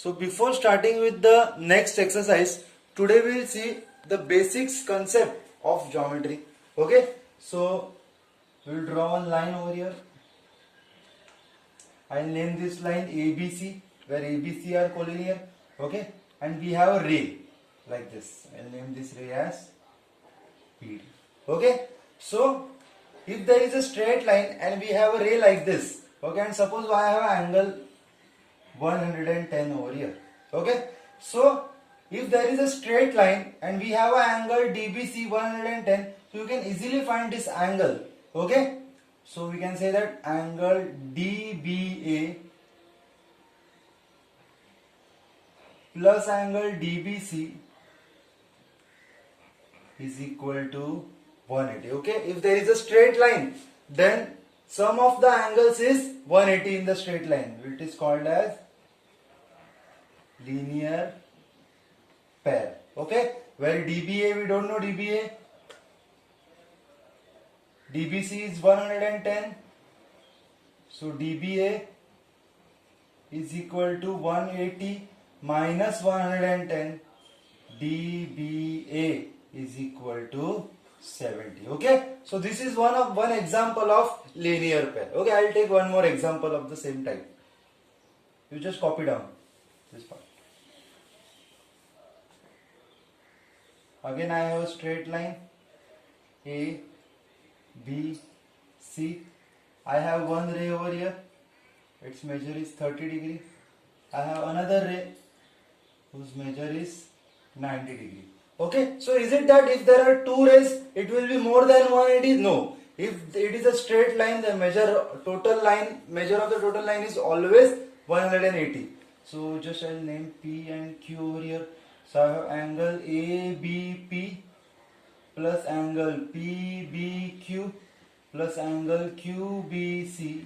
So before starting with the next exercise, today we will see the basics concept of geometry. Okay, so we will draw one line over here. I will name this line ABC, where ABC are collinear. Okay, and we have a ray like this. I will name this ray as PD. Okay, so if there is a straight line and we have a ray like this, okay, and suppose I have an angle 110 over here. Okay, so if there is a straight line and we have an angle DBC 110, so you can easily find this angle. Okay, so we can say that angle DBA plus angle DBC is equal to 180. Okay, if there is a straight line, then sum of the angles is 180 in the straight line. It is called as linear pair. Okay, where DBA, we don't know DBA. DBC is 110. So DBA is equal to 180 minus 110. DBA is equal to 70. Okay, so this is one example of linear pair. Okay, I will take one more example of the same type. You just copy down this part. Again I have a straight line A, B, C. I have one ray over here. Its measure is 30 degree. I have another ray whose measure is 90 degree. Okay, so is it that if there are two rays, it will be more than 180? No. If it is a straight line, the measure of the total line is always 180. So just I'll name P and Q over here. So I have angle ABP plus angle PBQ plus angle QBC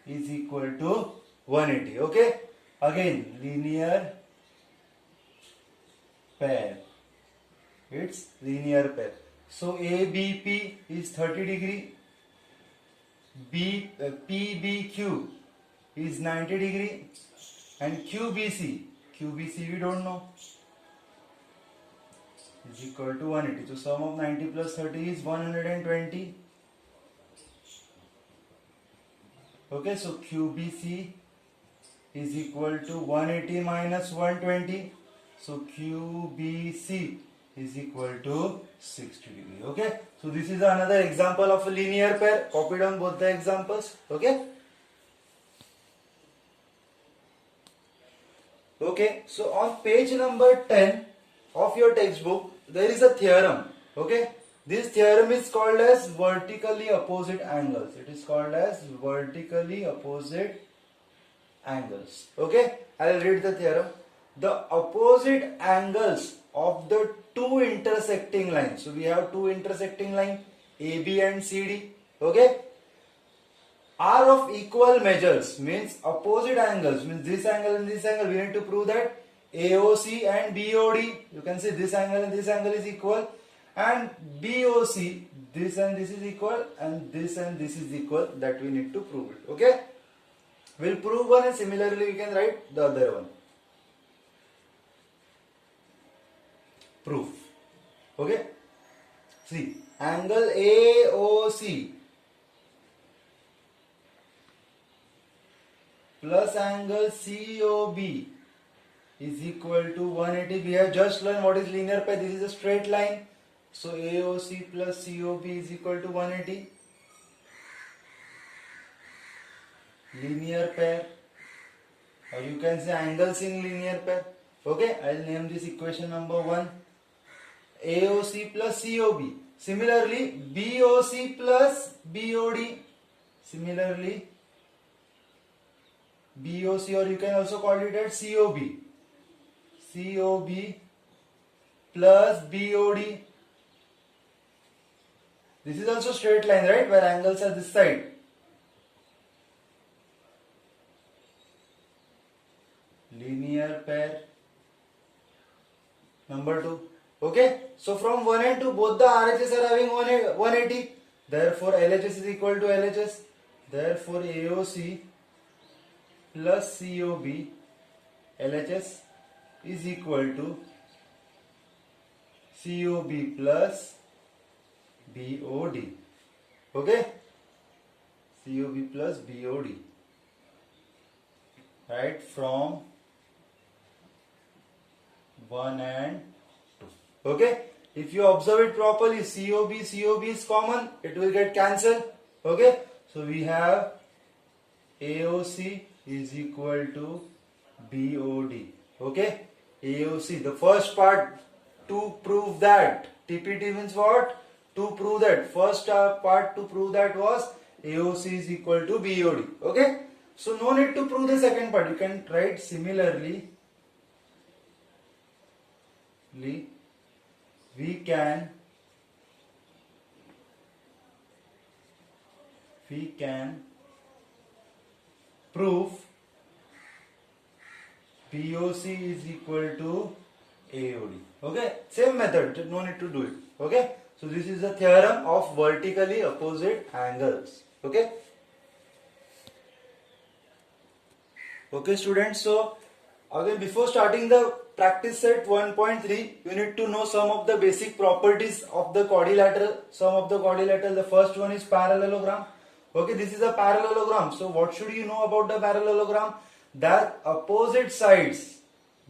is equal to 180. Okay, again linear pair. It's linear pair. So ABP is 30 degree, PBQ is 90 degree, and QBC we don't know, is equal to 180. So sum of 90 plus 30 is 120. Okay, so QBC is equal to 180 minus 120. So QBC is equal to 60 degree. Okay, so this is another example of a linear pair. Copy down both the examples. Okay. Okay, so on page number 10 of your textbook, there is a theorem. Okay, this theorem is called as vertically opposite angles. It is called as vertically opposite angles. Okay, I will read the theorem. The opposite angles of the two intersecting lines. So we have two intersecting lines AB and CD. Okay, are of equal measures, means opposite angles, means this angle and this angle. We need to prove that AOC and BOD, you can say this angle and this angle is equal, and BOC, this and this is equal, and this is equal. That we need to prove it. Okay, we'll prove one and similarly we can write the other one. Proof. Okay, see, angle AOC plus angle COB is equal to 180. We have just learned what is linear pair. This is a straight line. So AOC plus COB is equal to 180. Linear pair, or you can say angles in linear pair. Okay, I will name this equation number 1. AOC plus COB. Similarly, BOC plus BOD. Similarly, BOC, or you can also call it as COB. COB plus BOD. This is also straight line, right? Where angles are this side. Linear pair. Number 2. Okay, so from 1 and 2, both the RHS are having 180. Therefore, LHS is equal to LHS. Therefore, AOC plus COB LHS is equal to COB plus BOD. Okay, COB plus BOD, right, from 1 and 2. Okay, if you observe it properly, COB is common, it will get cancelled. Okay, so we have AOC is equal to BOD. Okay, AOC, the first part to prove that, TPT means what? To prove that, first part to prove that was AOC is equal to BOD. Okay, so no need to prove the second part, you can write similarly. We can prove BOC is equal to AOD. Okay, same method, no need to do it. Okay, so this is the theorem of vertically opposite angles. Okay, okay students, so again before starting the practice set 1.3, you need to know some of the basic properties of the quadrilateral. The first one is parallelogram. Okay, this is a parallelogram. So what should you know about the parallelogram? That opposite sides,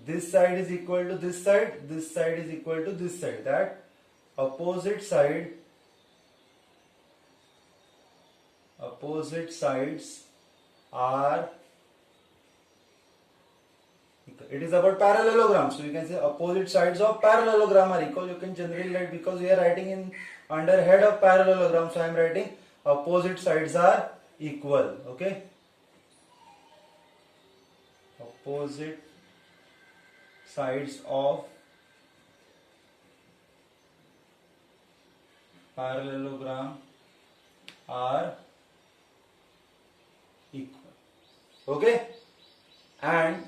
this side is equal to this side is equal to this side. That opposite sides are, it is about parallelogram, so you can say opposite sides of parallelogram are equal. You can generally write, because we are writing in under head of parallelogram, so I am writing opposite sides are equal. Okay, opposite sides of parallelogram are equal. Okay, and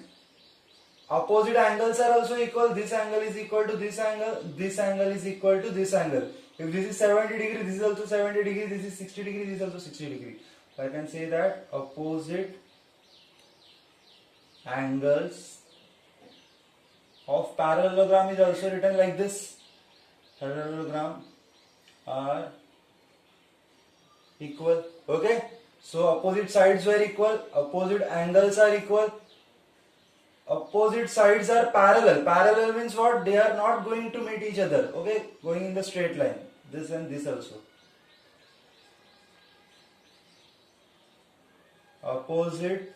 opposite angles are also equal. This angle is equal to this angle, this angle is equal to this angle. If this is 70 degree, this is also 70 degree, this is 60 degree, this is also 60 degree. So I can say that opposite angles of parallelogram is also written like this. Parallelogram are equal. Okay, so opposite sides were equal, opposite angles are equal, opposite sides are parallel. Parallel means what? They are not going to meet each other. Okay, going in the straight line, this and this also. Opposite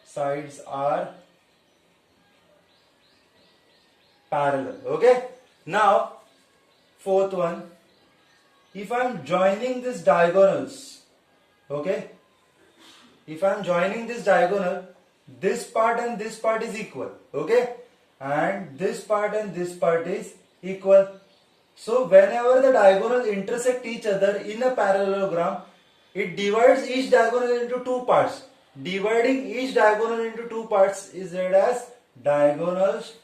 sides are parallel. Okay, now fourth one, if I am joining these diagonals, okay, if I am joining this diagonal, this part and this part is equal. Okay, and this part and this part is equal. So whenever the diagonals intersect each other in a parallelogram, it divides each diagonal into two parts. Dividing each diagonal into two parts is read as diagonals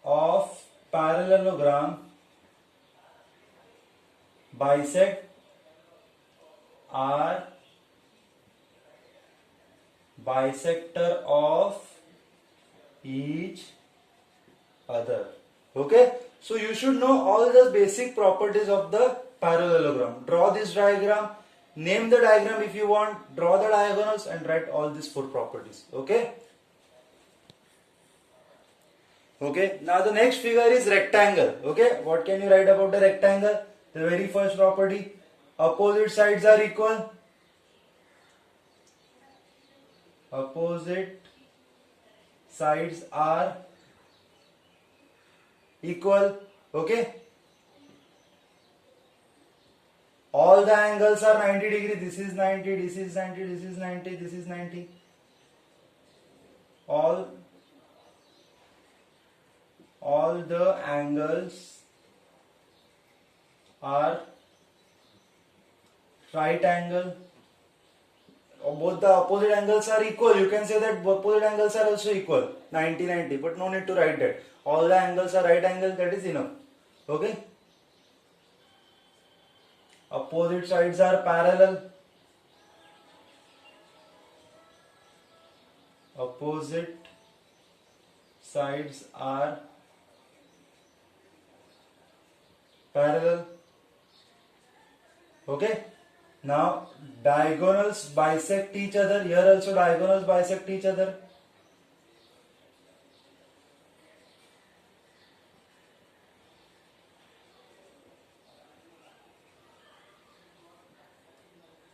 of parallelogram bisect are bisector of each other. Okay, so you should know all the basic properties of the parallelogram. Draw this diagram, name the diagram if you want, draw the diagonals and write all these four properties. Okay, okay, now the next figure is rectangle. Okay, what can you write about the rectangle? The very first property, opposite sides are equal. Opposite sides are equal. Okay, all the angles are 90 degree. This is 90, this is 90, this is 90, this is 90. All the angles are right angle. Both the opposite angles are equal. You can say that both opposite angles are also equal, 90 90, but no need to write that. All the angles are right angle, that is enough. Okay, opposite sides are parallel. opposite sides are parallel. Okay. Now diagonals bisect each other. Here also diagonals bisect each other.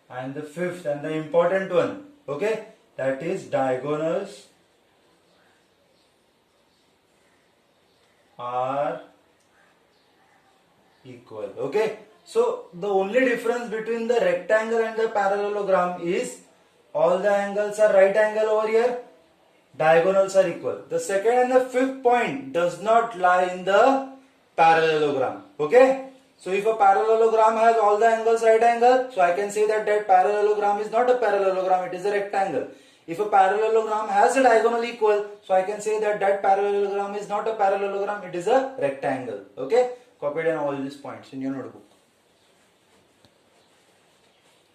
And the fifth and the important one, okay, that is diagonals are equal. Okay, so the only difference between the rectangle and the parallelogram is all the angles are right angle over here, diagonals are equal. The second and the fifth point does not lie in the parallelogram. Okay, so if a parallelogram has all the angles right angle, so I can say that that parallelogram is not a parallelogram, it is a rectangle. If a parallelogram has a diagonal equal, so I can say that that parallelogram is not a parallelogram, it is a rectangle. Okay, copy down all these points in your notebook.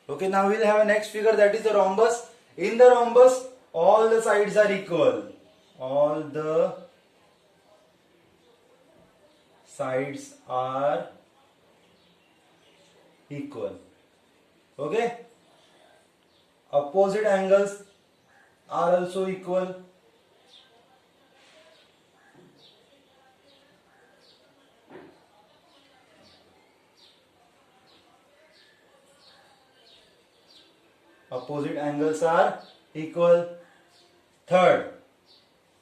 Okay, now we'll have a next figure, that is the rhombus. In the rhombus, all the sides are equal. All the sides are equal. Okay, opposite angles are also equal. Opposite angles are equal. Third,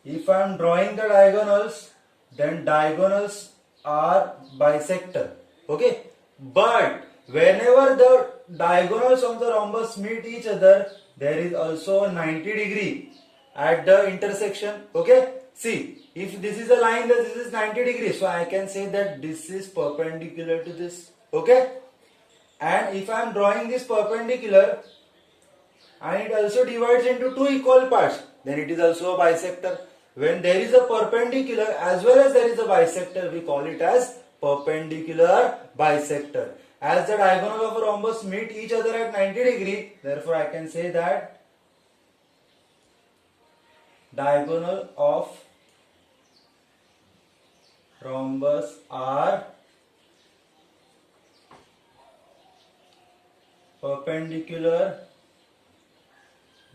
if I am drawing the diagonals, then diagonals are bisector. Okay, but whenever the diagonals of the rhombus meet each other, there is also a 90-degree at the intersection. Okay, see, if this is a line, then this is 90 degrees, so I can say that this is perpendicular to this. Okay, and if I am drawing this perpendicular and it also divides into two equal parts, then it is also a bisector. When there is a perpendicular as well as there is a bisector, we call it as perpendicular bisector. As the diagonal of a rhombus meet each other at 90 degree, therefore I can say that diagonal of rhombus are perpendicular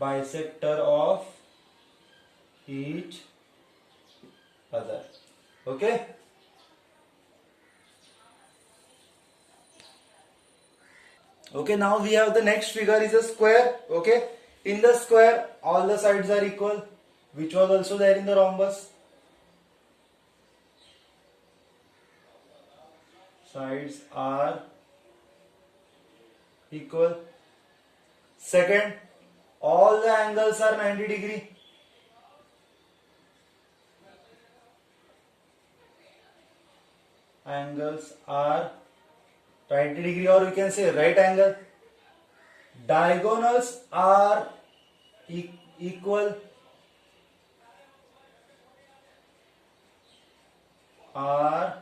bisector of each other. Okay. Okay, now we have the next figure is a square. Okay, in the square all the sides are equal, which was also there in the rhombus. Sides are equal. Second, all the angles are 90 degree. Angles are 90 degree, or we can say right angle. Diagonals are equal. Are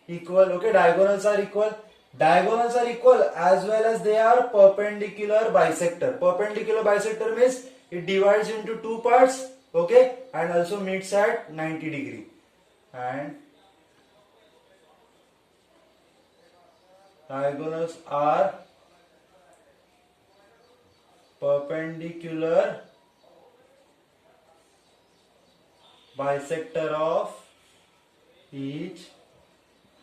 equal. Okay, diagonals are equal. Diagonals are equal as well as they are perpendicular bisector. Perpendicular bisector means it divides into two parts. Okay, and also meets at 90 degree. And diagonals are perpendicular bisector of each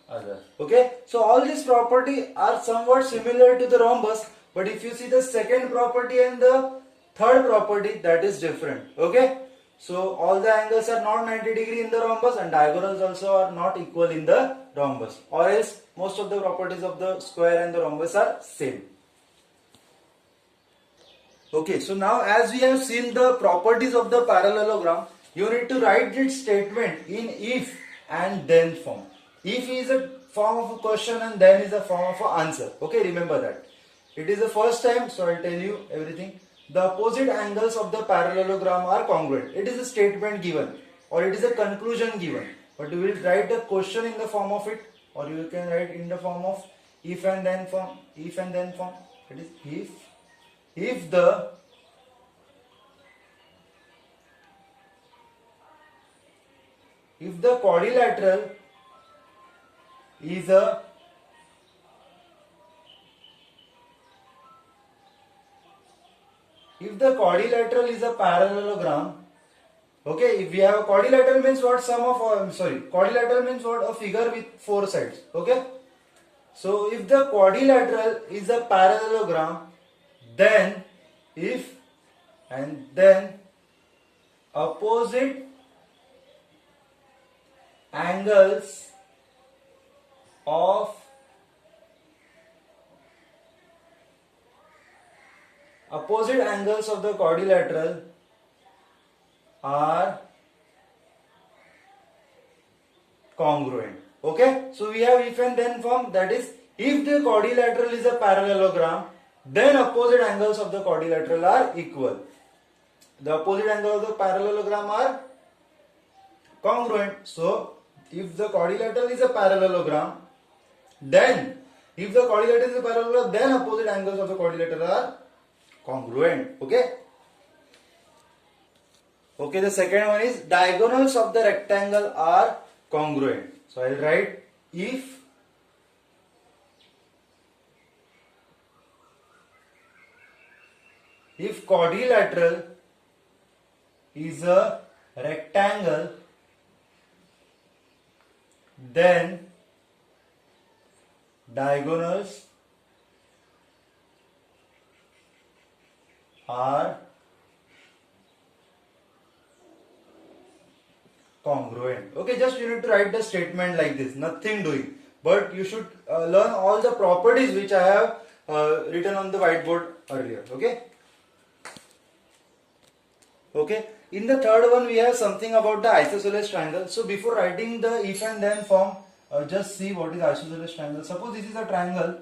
other. Okay, so all these properties are somewhat similar to the rhombus, but if you see the second property and the third property, that is different. Okay, so all the angles are not 90 degree in the rhombus and diagonals also are not equal in the rhombus, or else most of the properties of the square and the rhombus are same. Okay, so now as we have seen the properties of the parallelogram, you need to write this statement in if and then form. If is a form of a question and then is a form of an answer. Okay, remember that. It is the first time, so I'll tell you everything. The opposite angles of the parallelogram are congruent. It is a statement given or it is a conclusion given. But you will write the question in the form of it, or you can write in the form of if and then form. If and then form. It is if the if the quadrilateral is a parallelogram, okay, if we have a quadrilateral means what? Quadrilateral means what? A figure with four sides, okay. So if the quadrilateral is a parallelogram, then opposite angles of the quadrilateral are congruent. Okay, so we have if and then form, that is, if the quadrilateral is a parallelogram, then opposite angles of the quadrilateral are equal. The opposite angle of the parallelogram are congruent. So if the quadrilateral is a parallelogram, then opposite angles of the quadrilateral are congruent. Okay. Okay, the second one is diagonals of the rectangle are congruent. So I will write if quadrilateral is a rectangle, then diagonals are congruent. Okay, just you need to write the statement like this, nothing doing, but you should learn all the properties which I have written on the whiteboard earlier. Okay, in the third one we have something about the isosceles triangle. So before writing the if and then form, just see what is isosceles triangle. Suppose this is a triangle,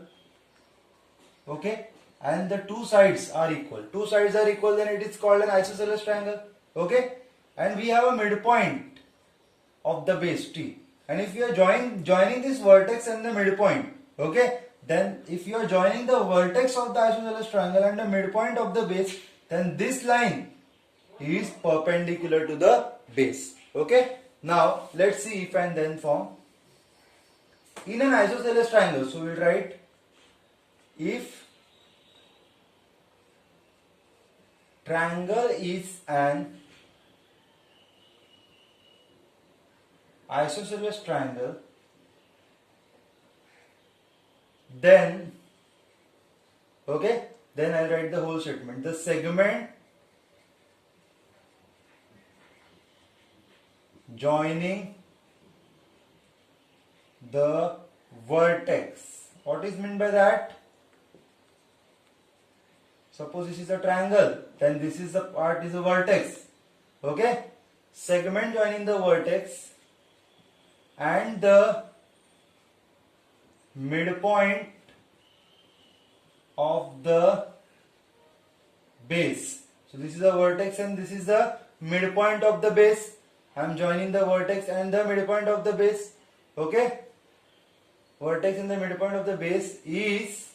okay, and the two sides are equal. Then it is called an isosceles triangle. Okay, and we have a midpoint of the base T, and if you are joining this vertex and the midpoint, okay, then if you are joining the vertex of the isosceles triangle and the midpoint of the base, then this line is perpendicular to the base. Okay, now let's see if and then form in an isosceles triangle. So we'll write if triangle is an isosceles triangle, then I'll write the whole statement. The segment joining the vertex. What is meant by that? Suppose this is a triangle, then this is the part is a vertex. Okay, segment joining the vertex and the midpoint of the base. So this is a vertex and this is the midpoint of the base. I am joining the vertex and the midpoint of the base. Okay, vertex and the midpoint of the base is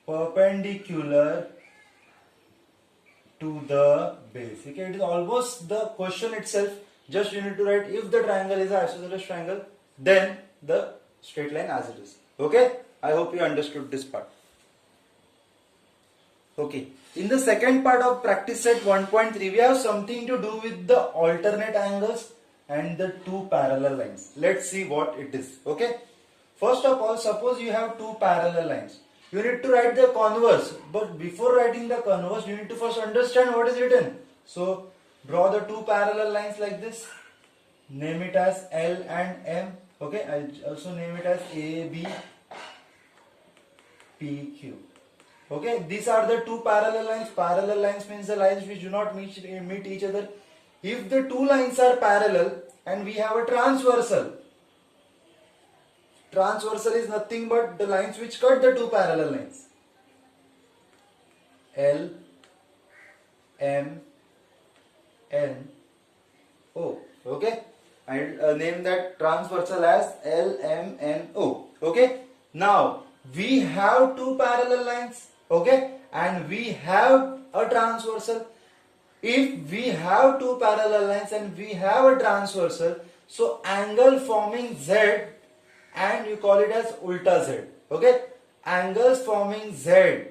perpendicular to the base. Okay, it is almost the question itself. Just you need to write if the triangle is an isosceles triangle, then the straight line as it is. Okay, I hope you understood this part. Okay, in the second part of practice set 1.3, we have something to do with the alternate angles and the two parallel lines. Let's see what it is. Okay, first of all, suppose you have two parallel lines. You need to write the converse, but before writing the converse, you need to first understand what is written. So draw the two parallel lines like this. Name it as L and M. Okay, I'll also name it as A, B, P, Q. Okay, these are the two parallel lines. Parallel lines means the lines which do not meet each other. If the two lines are parallel and we have a transversal, transversal is nothing but the lines which cut the two parallel lines. L, M, N, O. Okay, I'll name that transversal as L, M, N, O. Okay, now we have two parallel lines. Okay, and we have a transversal. if we have two parallel lines and we have a transversal, so angle forming Z, and you call it as ulta Z. Okay, angles forming Z.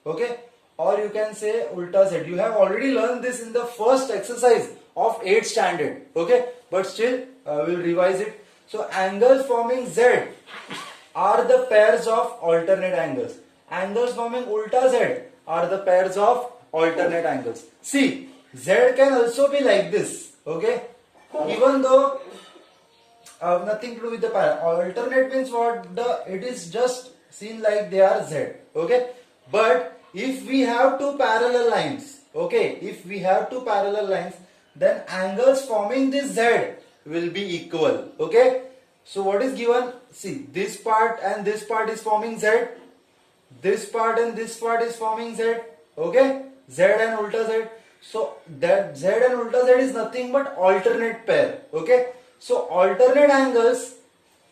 Okay, or you can say ulta Z. You have already learned this in the first exercise of 8th standard. Okay, but still we'll revise it. So angles forming Z are the pairs of alternate angles. Angles forming ulta Z are the pairs of alternate angles. See, Z can also be like this. Okay, even though nothing to do with the alternate means what, it is just seen like they are Z. Okay, but if we have two parallel lines, okay, if we have two parallel lines, then angles forming this Z will be equal. Okay, so what is given? See, this part and this part is forming Z. This part and this part is forming Z. Okay, Z and ulta Z. So that Z and ulta Z is nothing but alternate pair. Okay, so alternate angles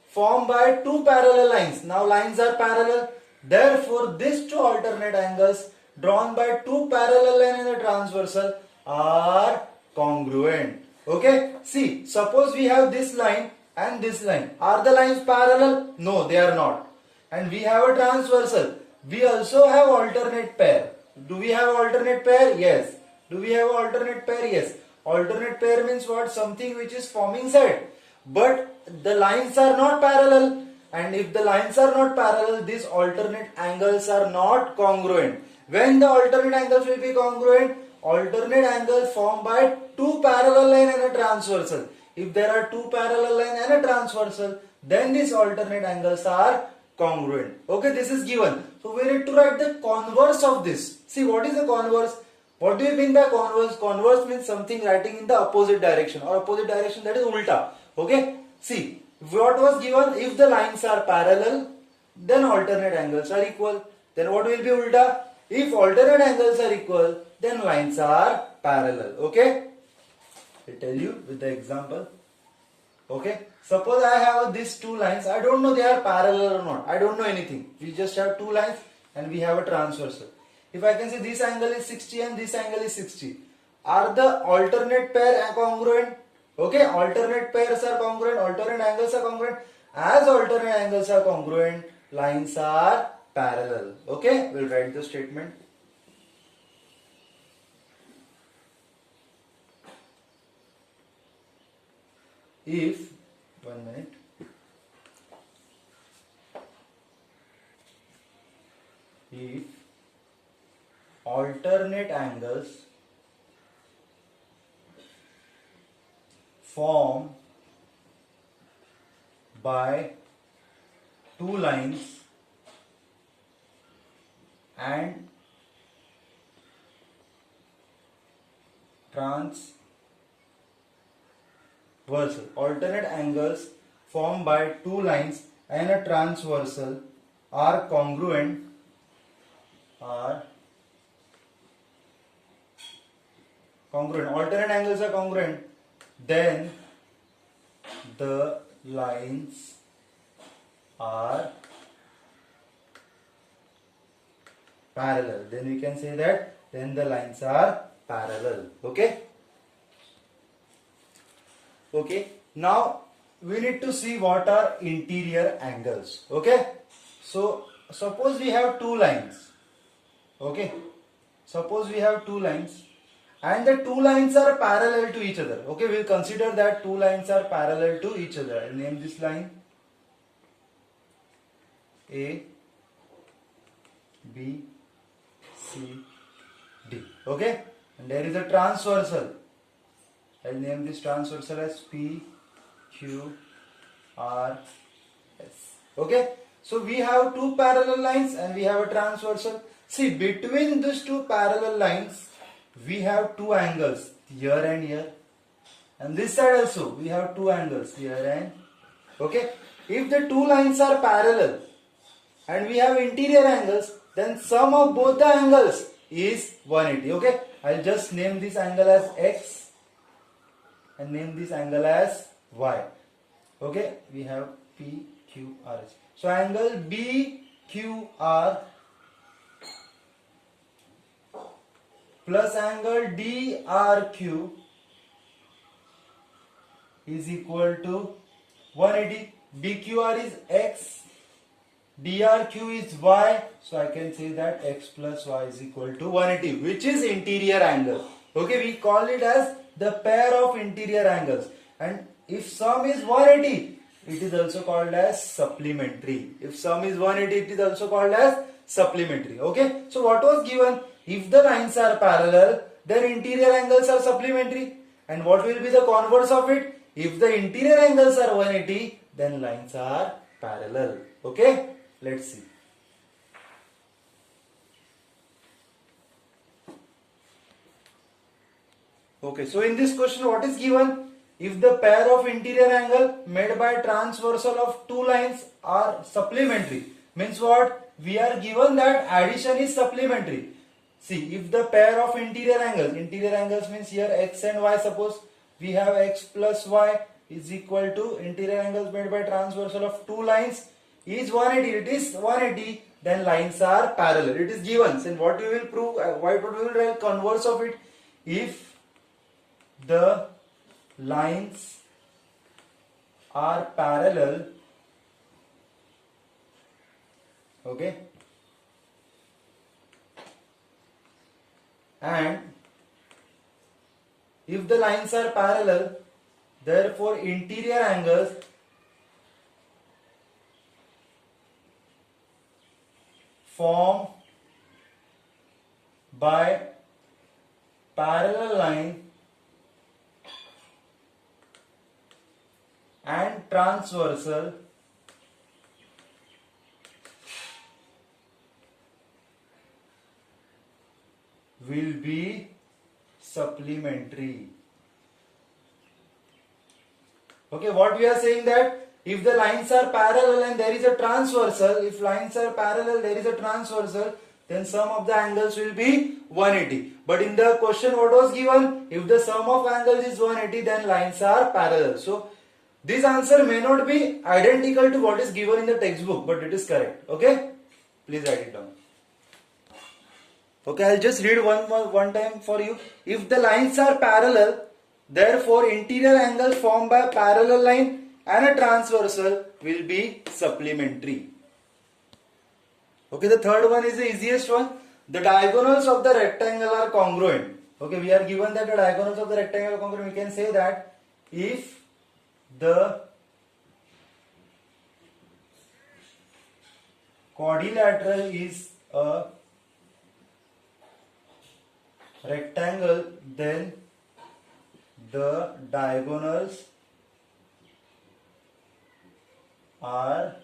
formed by two parallel lines. Now lines are parallel. Therefore, these two alternate angles drawn by two parallel lines and a transversal are congruent. Okay, see, suppose we have this line and this line. Are the lines parallel? No, they are not. And we have a transversal. We also have alternate pair. Do we have alternate pair? Yes. Do we have alternate pair? Yes. Alternate pair means what? Something which is forming Z. But the lines are not parallel. And if the lines are not parallel, these alternate angles are not congruent. When the alternate angles will be congruent? Alternate angles formed by two parallel line and a transversal. If there are two parallel line and a transversal, then these alternate angles are congruent. Okay, this is given. So we need to write the converse of this. See, what is the converse? What do you mean by converse? Converse means something writing in the opposite direction or opposite direction, that is ulta. Okay, see, what was given? If the lines are parallel, then alternate angles are equal. Then what will be ulta? If alternate angles are equal, then lines are parallel. Okay, I'll tell you with the example. Okay, suppose I have these two lines. I don't know they are parallel or not. I don't know anything. We just have two lines and we have a transversal. If I can say this angle is 60 and this angle is 60, are the alternate pair congruent? Okay, alternate pairs are congruent, alternate angles are congruent. As alternate angles are congruent, lines are parallel. Okay, we'll write the statement. If, 1 minute, if alternate angles formed by two lines and transversal. Alternate angles formed by two lines and a transversal are congruent. Alternate angles are congruent. Then the lines are parallel. Then we can say that then the lines are parallel. Okay. Okay. Now we need to see what are interior angles. Okay. So suppose we have two lines. Okay. Suppose we have two lines and the two lines are parallel to each other. Okay, we'll consider that two lines are parallel to each other. I'll name this line A, B, C, D. Okay, and there is a transversal. I'll name this transversal as P, Q, R, S. Okay, so we have two parallel lines and we have a transversal. See, between these two parallel lines, we have two angles here and here, and this side also we have two angles here and okay. If the two lines are parallel and we have interior angles, then sum of both the angles is 180. Okay, I'll just name this angle as X and name this angle as Y. Okay, we have P, Q, R, S. So angle B, Q, R plus angle DRQ is equal to 180. DQR is X, DRQ is Y, so I can say that X plus Y is equal to 180, which is interior angle. Okay, we call it as the pair of interior angles. And if sum is 180, it is also called as supplementary. If sum is 180, it is also called as supplementary. Okay, so what was given? If the lines are parallel, then interior angles are supplementary. And what will be the converse of it? If the interior angles are 180, then lines are parallel. Okay, let's see. Okay, so in this question, what is given? If the pair of interior angle made by transversal of two lines are supplementary, means what? We are given that addition is supplementary. See, if the pair of interior angles means here x and y, suppose we have x plus y is equal to interior angles made by transversal of two lines is 180, it is 180, then lines are parallel. It is given. And what you will prove, what we will write converse of it? If the lines are parallel, okay, and if the lines are parallel, therefore interior angles formed by parallel line and transversal will be supplementary. Okay, what we are saying that if the lines are parallel and there is a transversal, if lines are parallel, there is a transversal, then sum of the angles will be 180. But in the question what was given? If the sum of angles is 180, then lines are parallel. So this answer may not be identical to what is given in the textbook, but it is correct. Okay, please write it down. Okay, I'll just read one time for you. If the lines are parallel, therefore interior angles formed by a parallel line and a transversal will be supplementary. Okay, the third one is the easiest one. The diagonals of the rectangle are congruent. Okay, we are given that the diagonals of the rectangle are congruent. We can say that if the quadrilateral is a rectangle, then the diagonals are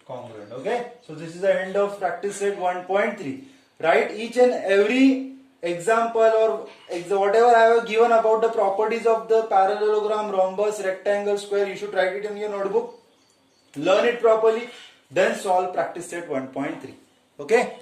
congruent. Okay, so this is the end of practice set 1.3. Write each and every example or whatever I have given about the properties of the parallelogram, rhombus, rectangle, square. You should write it in your notebook, learn it properly, then solve practice set 1.3. Okay.